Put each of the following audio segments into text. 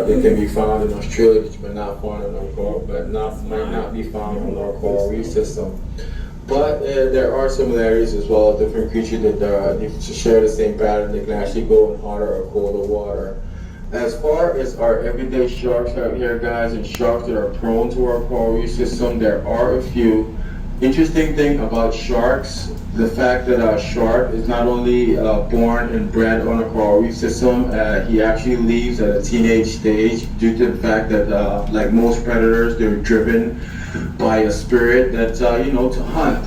They can be found in Australia, but not found in our coral, might not be found in our coral reef system. But there are similarities as well. Different creatures that they share the same pattern. They can actually go in hotter or colder water. As far as our everyday sharks out here, guys, and sharks that are prone to our coral reef system, there are a few. Interesting thing about sharks, the fact that a shark is not only born and bred on a coral reef system, he actually leaves at a teenage stage due to the fact that, like most predators, they're driven by a spirit that, to hunt.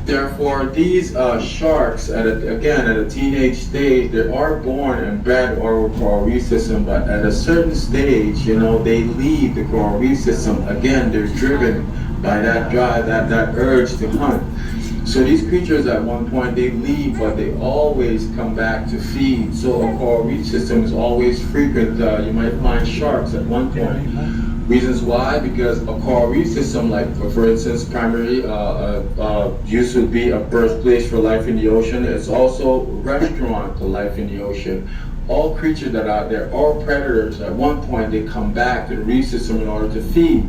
Therefore, these sharks, at a teenage stage, they are born and bred on a coral reef system, but at a certain stage, they leave the coral reef system. Again, they're driven by that drive, that urge to hunt. So these creatures at one point they leave, but they always come back to feed. So a coral reef system is always frequent. You might find sharks at one point. Reasons why? Because a coral reef system, like for instance, primary use would be a birthplace for life in the ocean. It's also a restaurant for life in the ocean. All creatures that are out there, all predators, at one point they come back to the reef system in order to feed.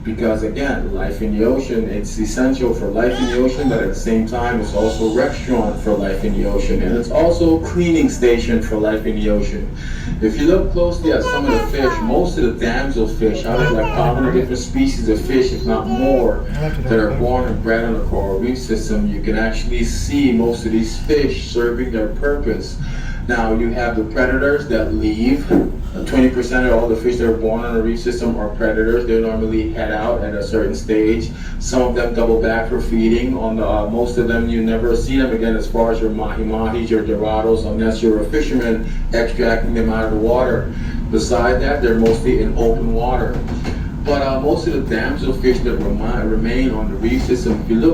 Because again, life in the ocean, it's essential for life in the ocean, but at the same time, it's also a restaurant for life in the ocean, and it's also a cleaning station for life in the ocean. If you look closely at some of the fish, most of the damselfish, out of like 500 different species of fish, if not more, that are born and bred on the coral reef system, you can actually see most of these fish serving their purpose. Now you have the predators that leave. 20% of all the fish that are born on a reef system are predators. They normally head out at a certain stage. Some of them double back for feeding. On most of them, you never see them again as far as your mahi-mahis, your dorados, unless you're a fisherman extracting them out of the water. Besides that, they're mostly in open water. But most of the damselfish that remain on the reef system, if you look